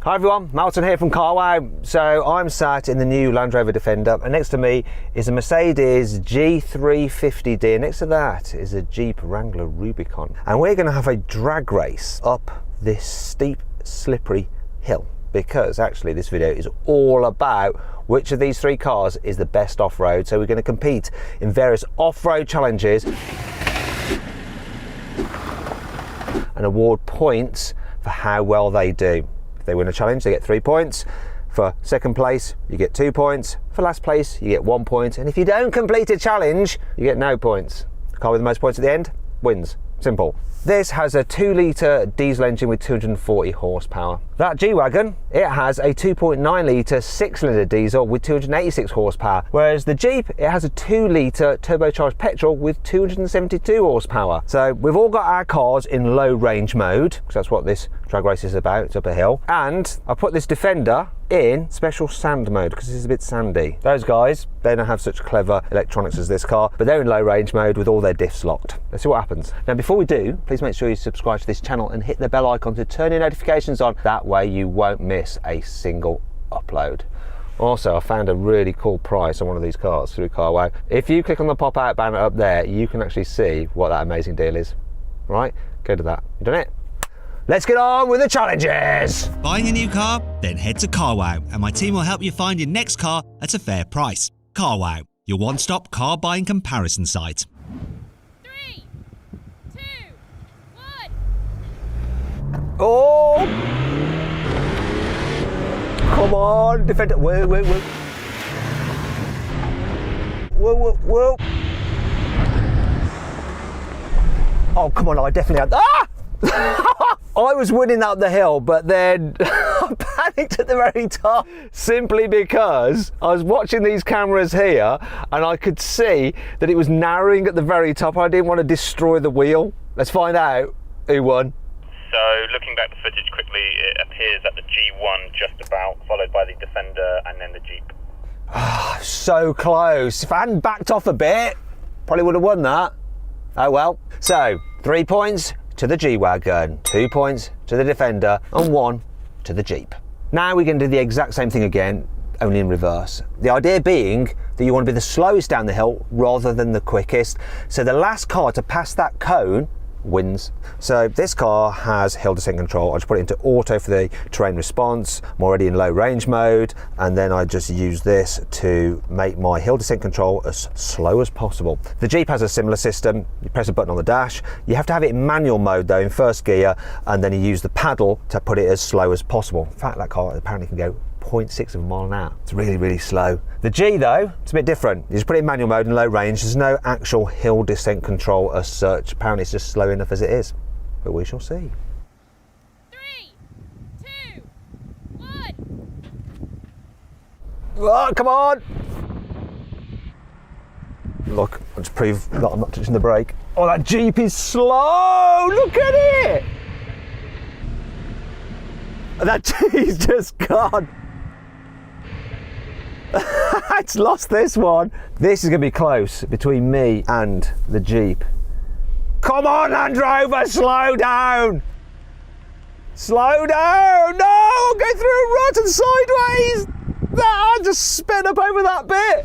Hi everyone, Malton here from CarWow. So I'm sat in the new Land Rover Defender, and next to me is a Mercedes G350D, and next to that is a Jeep Wrangler Rubicon. And we're going to have a drag race up this steep, slippery hill, because actually this video is all about which of these three cars is the best off-road. So we're going to compete in various off-road challenges and award points for how well they do. If they win a challenge, they get 3 points. For second place, you get 2 points. For last place, you get 1 point. And if you don't complete a challenge, you get no points. The car with the most points at the end wins. Simple. This has a 2-litre diesel engine with 240 horsepower. That G-Wagon, it has a 2.9-litre 6-cylinder diesel with 286 horsepower, whereas the Jeep, it has a 2-litre turbocharged petrol with 272 horsepower. So we've all got our cars in low range mode, because that's what this drag race is about. It's up a hill. And I put this Defender in special sand mode because it's a bit sandy. Those guys, they don't have such clever electronics as this car, but they're in low range mode with all their diffs locked. Let's see what happens. Now before we do, please make sure you subscribe to this channel and hit the bell icon to turn your notifications on. That way you won't miss a single upload. Also, I found a really cool price on one of these cars through CarWow. If you click on the pop-out banner up there, you can actually see what that amazing deal is. Right, go to that. You done it? Let's get on with the challenges! Buying a new car? Then head to CarWow and my team will help you find your next car at a fair price. CarWow, your one-stop car buying comparison site. 3, 2, 1. Oh! Come on, Defender. Whoa, whoa, whoa. Whoa, whoa, whoa. Oh, come on, I definitely had... Ah! I was winning up the hill, but then I panicked at the very top simply because I was watching these cameras here and I could see that it was narrowing at the very top. I didn't want to destroy the wheel. Let's find out who won. So looking back the footage quickly, it appears that the G1 just about, followed by the Defender and then the Jeep. So close. If I hadn't backed off a bit, probably would have won that. Oh well. So 3 points to the G-Wagon, 2 points to the Defender, and 1 to the Jeep. Now we're going to do the exact same thing again, only in reverse. The idea being that you want to be the slowest down the hill rather than the quickest. So the last car to pass that cone wins. So this car has hill descent control. I just put it into auto for the terrain response. I'm already in low range mode, and then I just use this to make my hill descent control as slow as possible. The Jeep has a similar system. You press a button on the dash. You have to have it in manual mode though, in first gear, and then you use the paddle to put it as slow as possible. In fact, that car apparently can go 0.6 of a mile an hour. It's really, really slow. The G though, it's a bit different. You just put it in manual mode in low range. There's no actual hill descent control as such. Apparently it's just slow enough as it is, but we shall see. 3, 2, 1. Oh, come on! Look, I'll just prove that I'm not touching the brake. Oh, that Jeep is slow! Look at it! That G's just gone. It's lost this one. This is going to be close between me and the Jeep. Come on, Land Rover, slow down! Slow down! No, I'll go through a rut and sideways! I just sped up over that bit.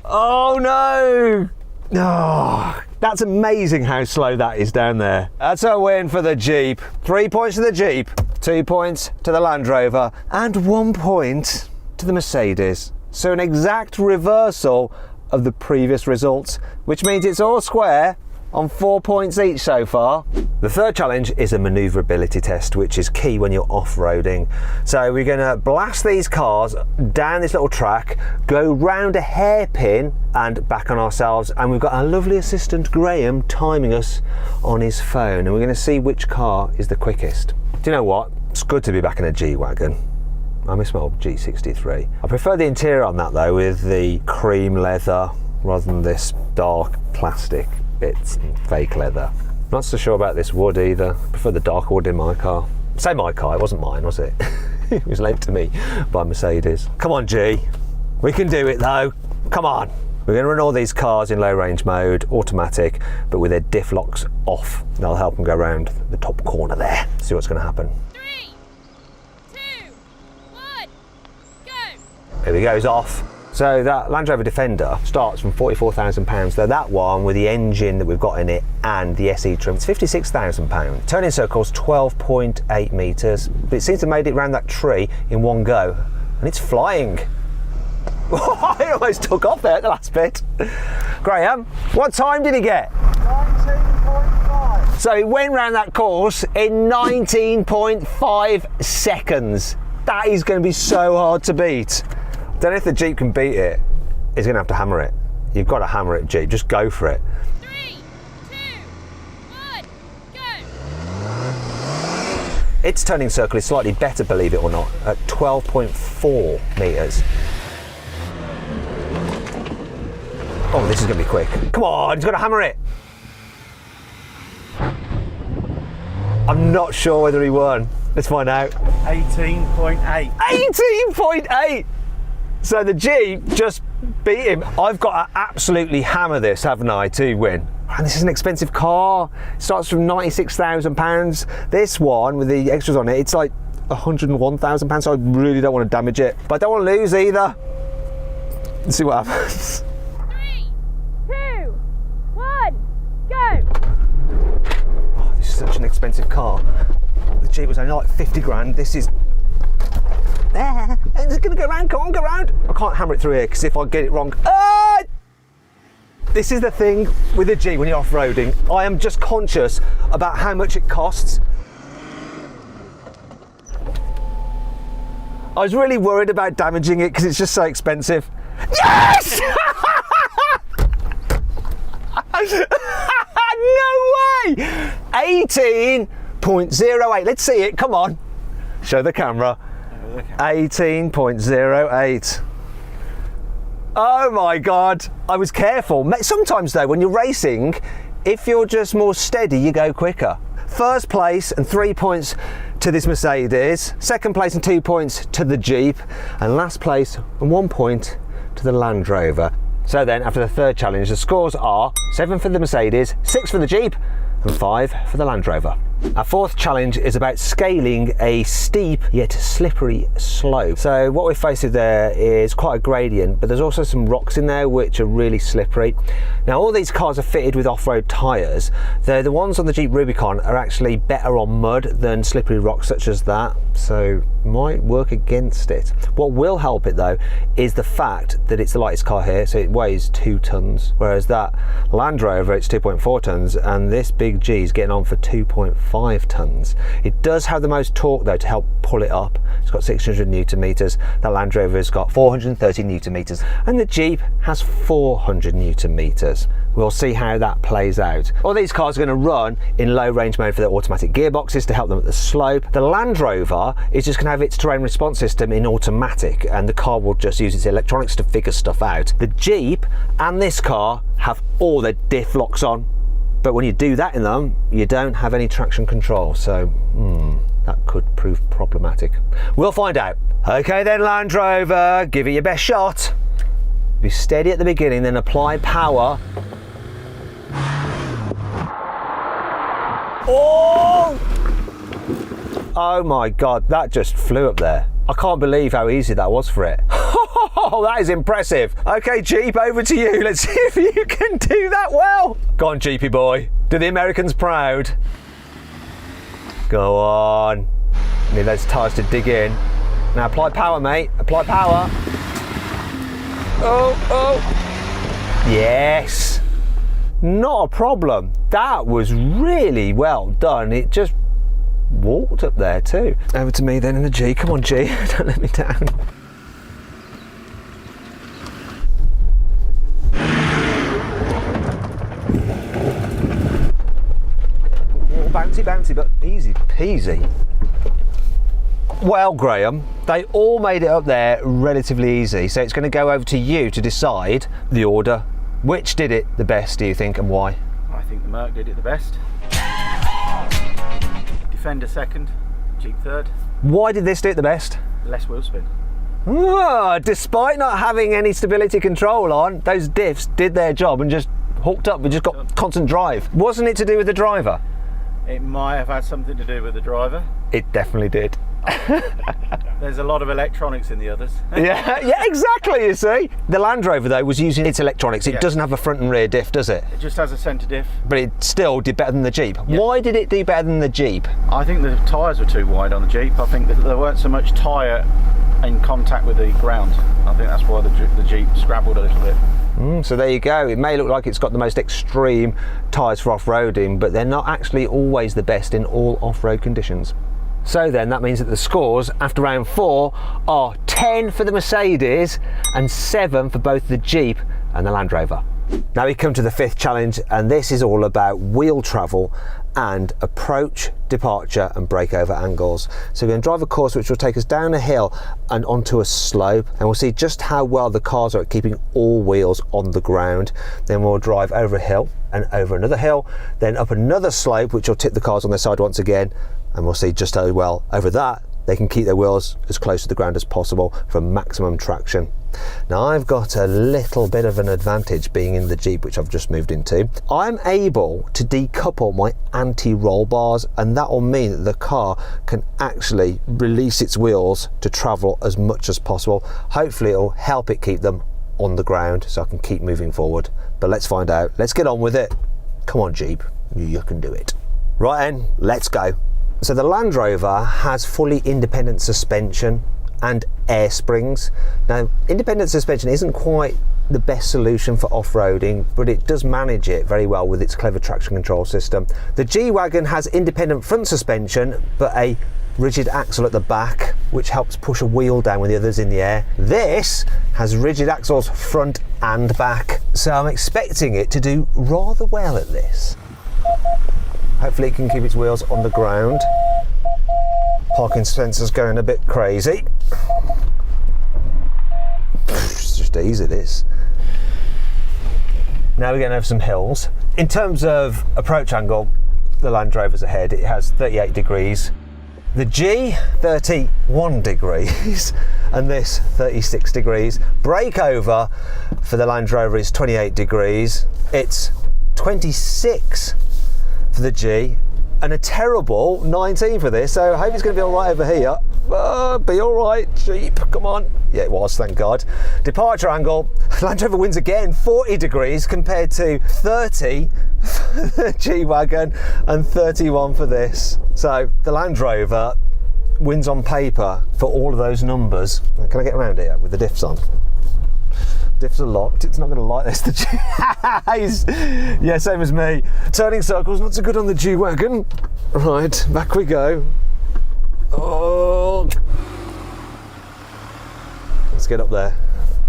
Oh no! Oh, that's amazing how slow that is down there. That's a win for the Jeep. 3 points to the Jeep, 2 points to the Land Rover, and 1 point to the Mercedes. So an exact reversal of the previous results, which means it's all square on 4 points each so far. The third challenge is a manoeuvrability test, which is key when you're off-roading. So we're going to blast these cars down this little track, go round a hairpin and back on ourselves, and we've got our lovely assistant Graham timing us on his phone, and we're going to see which car is the quickest. Do you know what? It's good to be back in a G-Wagon. I miss my old G63. I prefer the interior on that though, with the cream leather rather than this dark plastic bits and fake leather. Not so sure about this wood either. I prefer the darker wood in my car. Say my car, it wasn't mine, was it? It was lent to me by Mercedes. Come on, G. We can do it though. Come on. We're going to run all these cars in low range mode, automatic, but with their diff locks off. That'll help them go around the top corner there. See what's going to happen. 3, Here he goes off. So that Land Rover Defender starts from £44,000, though that one with the engine that we've got in it and the SE trim, it's £56,000. Turning circles 12.8 metres, but it seems to have made it around that tree in one go, and it's flying. It almost took off there at the last bit. Graham, what time did he get? 19.5. So he went round that course in 19.5 seconds. That is going to be so hard to beat. Don't know if the Jeep can beat it. He's going to have to hammer it. You've got to hammer it, Jeep. Just go for it. 3, 2, 1, go! Its turning circle is slightly better, believe it or not, at 12.4 metres. Oh, this is going to be quick. Come on, he's got to hammer it. I'm not sure whether he won. Let's find out. 18.8. 18.8! So the Jeep just beat him. I've got to absolutely hammer this, haven't I, to win. And this is an expensive car. It starts from £96,000. This one, with the extras on it, it's like £101,000, so I really don't want to damage it. But I don't want to lose either. Let's see what happens. 3, 2, 1, go! Oh, this is such an expensive car. The Jeep was only like 50 grand. This is there. And it's going to go round. Come on, go round. I can't hammer it through here because if I get it wrong. This is the thing with the Jeep when you're off-roading. I am just conscious about how much it costs. I was really worried about damaging it because it's just so expensive. Yes! No way! 18.08. Let's see it. Come on. Show the camera. 18.08. Oh my God. I was careful. Sometimes though, when you're racing, if you're just more steady, you go quicker. First place and 3 points to this Mercedes. Second place and 2 points to the Jeep. And last place and 1 point to the Land Rover. So then, after the third challenge, the scores are 7 for the Mercedes, 6 for the Jeep, and 5 for the Land Rover. Our fourth challenge is about scaling a steep yet slippery slope. So what we're faced with there is quite a gradient, but there's also some rocks in there which are really slippery. Now all these cars are fitted with off-road tyres, though the ones on the Jeep Rubicon are actually better on mud than slippery rocks such as that, so might work against it. What will help it though is the fact that it's the lightest car here, so it weighs 2 tons, whereas that Land Rover, it's 2.4 tons, and this big G is getting on for 2.5 tons. It does have the most torque though to help pull it up. It's got 600 newton meters. That Land Rover has got 430 newton meters, and the Jeep has 400 newton meters. We'll see how that plays out. All these cars are going to run in low range mode for their automatic gearboxes to help them at the slope. The Land Rover is just going to have its terrain response system in automatic, and the car will just use its electronics to figure stuff out. The Jeep and this car have all their diff locks on, but when you do that in them, you don't have any traction control, so that could prove problematic. We'll find out. Okay then, Land Rover, give it your best shot. Be steady at the beginning, then apply power. Oh my God, that just flew up there. I can't believe how easy that was for it. Oh, that is impressive. Okay, Jeep, over to you. Let's see if you can do that well. Go on, Jeepy boy. Do the Americans proud. Go on. Need those tyres to dig in. Now apply power, mate. Apply power. Oh. Yes. Not a problem. That was really well done. It just walked up there too. Over to me then in the G. Come on, G. Don't let me down. Bouncy, but easy peasy. Well, Graham, they all made it up there relatively easy, so it's going to go over to you to decide the order. Which did it the best, do you think, and why? I think the Merc did it the best. Defender second, Jeep third. Why did this do it the best? Less wheel spin. Despite not having any stability control on, those diffs did their job and just hooked up and just got constant drive. Wasn't it to do with the driver? It might have had something to do with the driver. It definitely did. There's a lot of electronics in the others. Yeah, exactly, you see. The Land Rover, though, was using its electronics. It Yeah. doesn't have a front and rear diff, does it? It just has a centre diff. But it still did better than the Jeep. Yeah. Why did it do better than the Jeep? I think the tyres were too wide on the Jeep. I think that there weren't so much tyre in contact with the ground. I think that's why the Jeep scrabbled a little bit. So there you go. It may look like it's got the most extreme tyres for off-roading, but they're not actually always the best in all off-road conditions. So then that means that the scores after round 4 are 10 for the Mercedes and 7 for both the Jeep and the Land Rover. Now we come to the 5th challenge, and this is all about wheel travel and approach, departure and breakover angles. So we're going to drive a course which will take us down a hill and onto a slope, and we'll see just how well the cars are at keeping all wheels on the ground. Then we'll drive over a hill and over another hill, then up another slope which will tip the cars on their side once again, and we'll see just how well over that they can keep their wheels as close to the ground as possible for maximum traction. Now I've got a little bit of an advantage being in the Jeep, which I've just moved into. I'm able to decouple my anti-roll bars, and that will mean that the car can actually release its wheels to travel as much as possible. Hopefully it'll help it keep them on the ground so I can keep moving forward. But let's find out. Let's get on with it. Come on Jeep, you can do it. Right then, let's go. So the Land Rover has fully independent suspension and air springs. Now, independent suspension isn't quite the best solution for off-roading, but it does manage it very well with its clever traction control system. The G-Wagon has independent front suspension, but a rigid axle at the back, which helps push a wheel down when the other's in the air. This has rigid axles front and back, so I'm expecting it to do rather well at this. Hopefully it can keep its wheels on the ground. Parking sensor's going a bit crazy. It's just easy, this. Now we're going over some hills. In terms of approach angle, the Land Rover's ahead. It has 38 degrees. The G, 31 degrees, and this 36 degrees. Breakover for the Land Rover is 28 degrees. It's 26 for the G, and a terrible 19 for this, so I hope it's going to be all right over here. Be all right, Jeep, come on. Yeah, it was, thank God. Departure angle, Land Rover wins again, 40 degrees compared to 30 for the G-Wagon and 31 for this. So the Land Rover wins on paper for all of those numbers. Can I get around here with the diffs on? Diffs are locked, it's not going to like this. Yeah, same as me. Turning circles, not so good on the G-Wagon. Right, back we go. Oh. Let's get up there.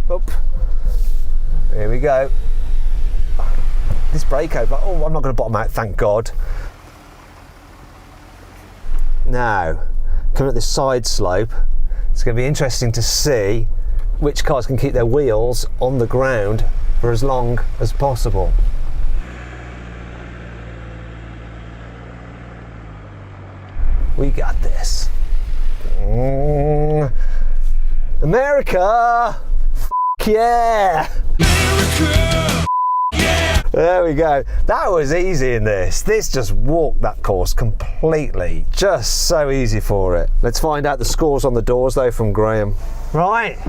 Up. Here we go. This breakover, oh, I'm not going to bottom out, thank God. Now, coming up this side slope, it's going to be interesting to see which cars can keep their wheels on the ground for as long as possible. We got this. America! F yeah! America! Yeah! There we go. That was easy in this. This just walked that course completely. Just so easy for it. Let's find out the scores on the doors though from Graham. Right.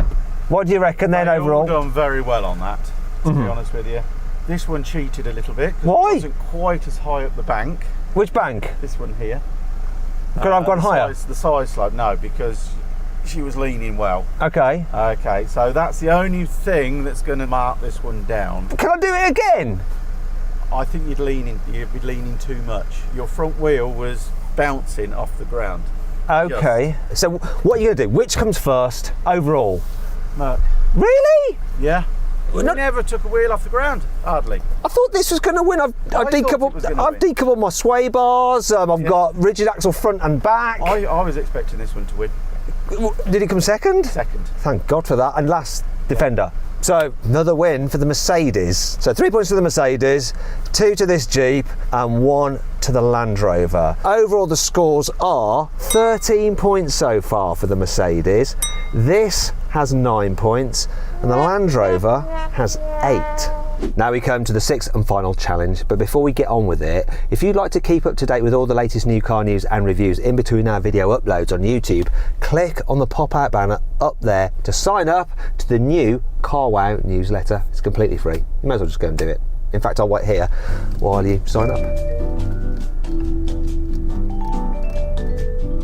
What do you reckon then overall? You've done very well on that, to be honest with you. This one cheated a little bit. Why? It wasn't quite as high up the bank. Which bank? This one here. Could I've gone higher? The side slope, no, because she was leaning well. Okay. Okay, so that's the only thing that's going to mark this one down. Can I do it again? I think you'd be leaning too much. Your front wheel was bouncing off the ground. Okay. Just. So what are you going to do? Which comes first overall? Merc. Really? Yeah. We never took a wheel off the ground, hardly. I thought this was going to win. I've decoupled my sway bars. I've got rigid axle front and back. I was expecting this one to win. Did it come second? Second. Thank God for that. And last, Defender. So another win for the Mercedes. So 3 points to the Mercedes, 2 to this Jeep and 1 to the Land Rover. Overall the scores are 13 points so far for the Mercedes. This has 9 points and the Land Rover has 8. Now we come to the sixth and final challenge, but before we get on with it, if you'd like to keep up to date with all the latest new car news and reviews in between our video uploads on YouTube, click on the pop-out banner up there to sign up to the new Car Wow newsletter. It's completely free. You might as well just go and do it. In fact, I'll wait here while you sign up.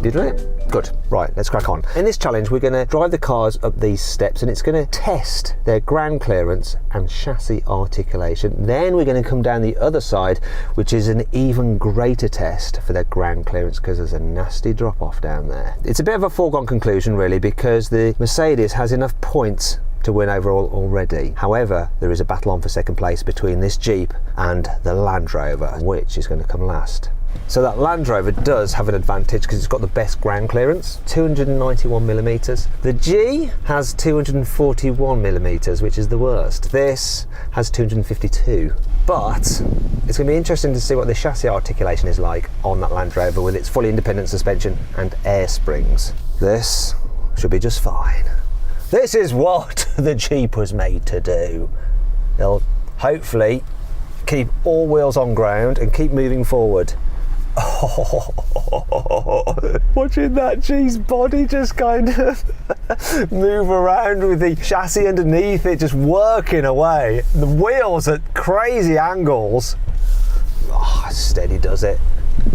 You done it? Good. Right, let's crack on. In this challenge, we're going to drive the cars up these steps and it's going to test their ground clearance and chassis articulation. Then we're going to come down the other side, which is an even greater test for their ground clearance because there's a nasty drop off down there. It's a bit of a foregone conclusion really, because the Mercedes has enough points to win overall already. However, there is a battle on for second place between this Jeep and the Land Rover, which is going to come last. So that Land Rover does have an advantage because it's got the best ground clearance, 291 millimeters. The G has 241 millimeters, which is the worst. This has 252. But it's going to be interesting to see what the chassis articulation is like on that Land Rover with its fully independent suspension and air springs. This should be just fine. This is what the Jeep was made to do. It'll hopefully keep all wheels on ground and keep moving forward. Oh, watching that G's body just kind of move around with the chassis underneath it just working away. The wheels at crazy angles. Oh, steady does it.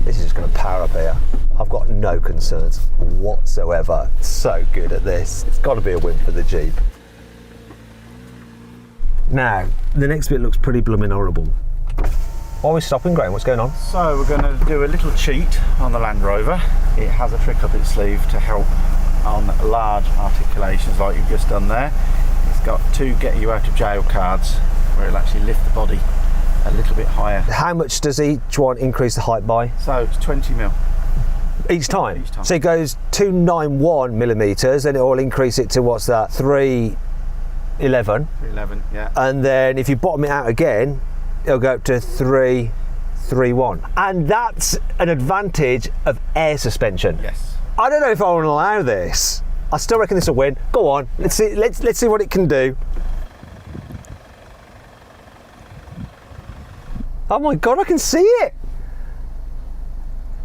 This is just going to power up here. I've got no concerns whatsoever. So good at this. It's got to be a win for the Jeep. Now, the next bit looks pretty blooming horrible. Why are we stopping, Graham? What's going on? So we're going to do a little cheat on the Land Rover. It has a trick up its sleeve to help on large articulations like you've just done there. It's got two get you out of jail cards where it'll actually lift the body a little bit higher. How much does each one increase the height by? So it's 20 mil. Each time? Each time. So it goes 291 millimeters and it will increase it to what's that? 311. 311, yeah. And then if you bottom it out again, it'll go up to 331. And that's an advantage of air suspension. Yes. I don't know if I want to allow this. I still reckon this will win. Go on, let's see what it can do. Oh my God, I can see it.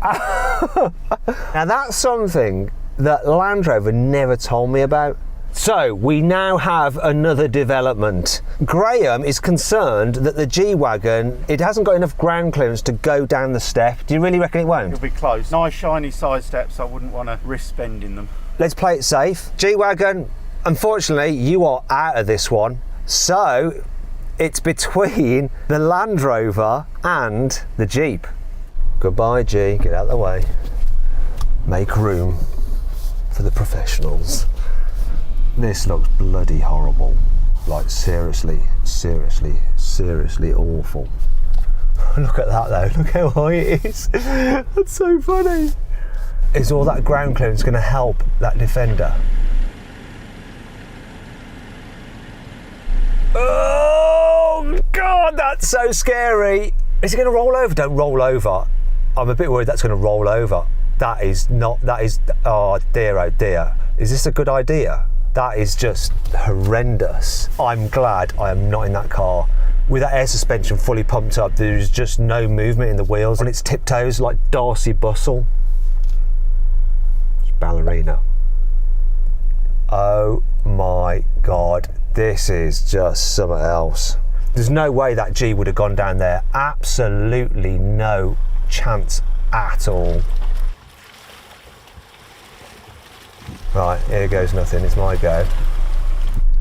Now that's something that Land Rover never told me about. So we now have another development. Graham is concerned that the G-Wagon, it hasn't got enough ground clearance to go down the step. Do you really reckon it won't? It'll be close. Nice shiny side steps, I wouldn't want to risk spending them. Let's play it safe. G-Wagon, unfortunately you are out of this one. So it's between the Land Rover and the Jeep. Goodbye G, get out of the way. Make room for the professionals. This looks bloody horrible. Like seriously awful. Look at that though, look how high it is. That's so funny. Is all that ground clearance going to help that Defender? Oh God, that's so scary. Is it going to roll over? Don't roll over. I'm a bit worried that's going to roll over. That is, oh dear. Is this a good idea? That is just horrendous. I'm glad I am not in that car. With that air suspension fully pumped up, there's just no movement in the wheels on its tiptoes like Darcy Bustle. It's ballerina. Oh my God, this is just something else. There's no way that G would have gone down there. Absolutely no chance at all. Right, here goes nothing, it's my go.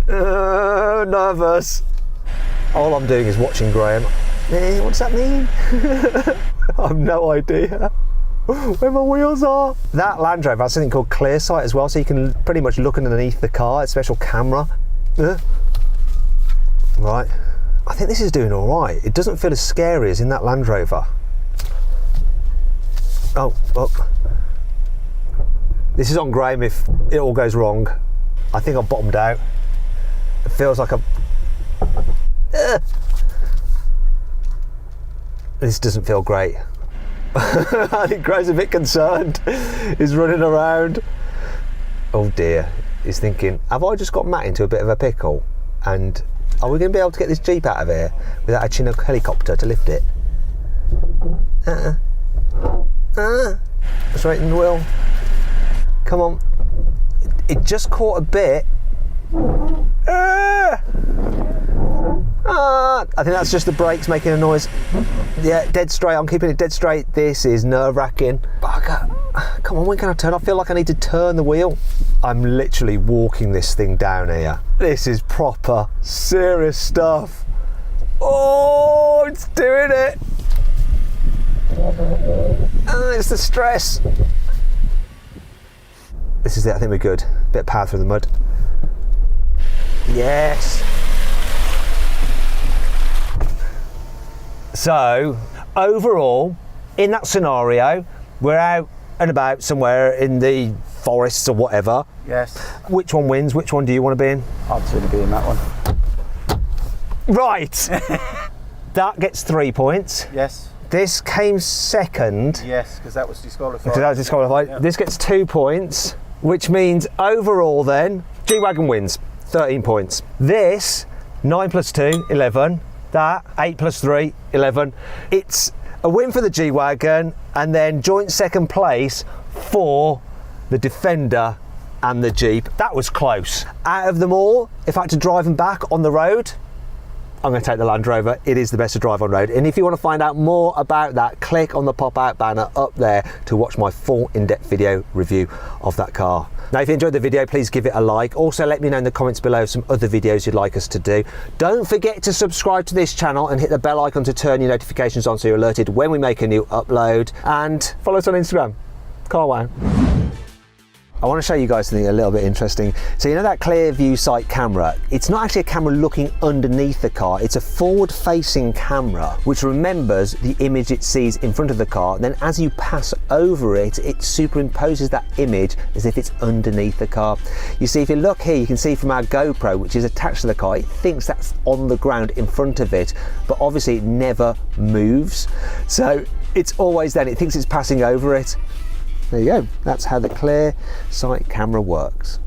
Nervous. All I'm doing is watching Graham. What does that mean? I have no idea where my wheels are. That Land Rover has something called Clear Sight as well, so you can pretty much look underneath the car. It's a special camera. Right, I think this is doing all right. It doesn't feel as scary as in that Land Rover. Oh. This is on Graham if it all goes wrong. I think I've bottomed out. It feels like This doesn't feel great. I think Graham's a bit concerned. He's running around. Oh dear. He's thinking, have I just got Matt into a bit of a pickle? And Are we going to be able to get this Jeep out of here without a Chinook helicopter to lift it? Straighten the wheel. Come on. It just caught a bit. I think that's just the brakes making a noise. Yeah, dead straight. I'm keeping it dead straight. This is nerve-wracking. Come on, when can I turn? I feel like I need to turn the wheel. I'm literally walking this thing down here. This is proper serious stuff. Oh, it's doing it. It's the stress. This is it. I think we're good. Bit of power through the mud. Yes. So, overall, in that scenario, we're out and about somewhere in the forests or whatever. Yes. Which one wins? Which one do you want to be in? I'd sooner be in that one. Right. That gets 3 points. Yes. This came second. Yes, because that was disqualified. Because that was disqualified. Yeah. This gets 2 points, which means overall then, G-Wagon wins, 13 points. This, 9 plus 2, 11. That, 8 plus 3, 11. It's a win for the G-Wagon and then joint second place for the Defender and the Jeep. That was close. Out of them all, if I had to drive them back on the road, I'm going to take the Land Rover. It is the best to drive on road. And if you want to find out more about that, click on the pop-out banner up there to watch my full in-depth video review of that car. Now, if you enjoyed the video, please give it a like. Also, let me know in the comments below some other videos you'd like us to do. Don't forget to subscribe to this channel and hit the bell icon to turn your notifications on so you're alerted when we make a new upload. And follow us on Instagram. CarWow. I want to show you guys something a little bit interesting. So you know that clear view sight camera? It's not actually a camera looking underneath the car, it's a forward facing camera which remembers the image it sees in front of the car. Then as you pass over it, it superimposes that image as if it's underneath the car. You see, if you look here, you can see from our GoPro, which is attached to the car, it thinks that's on the ground in front of it, but obviously it never moves. So it's always then, it thinks it's passing over it. There you go, that's how the clear sight camera works.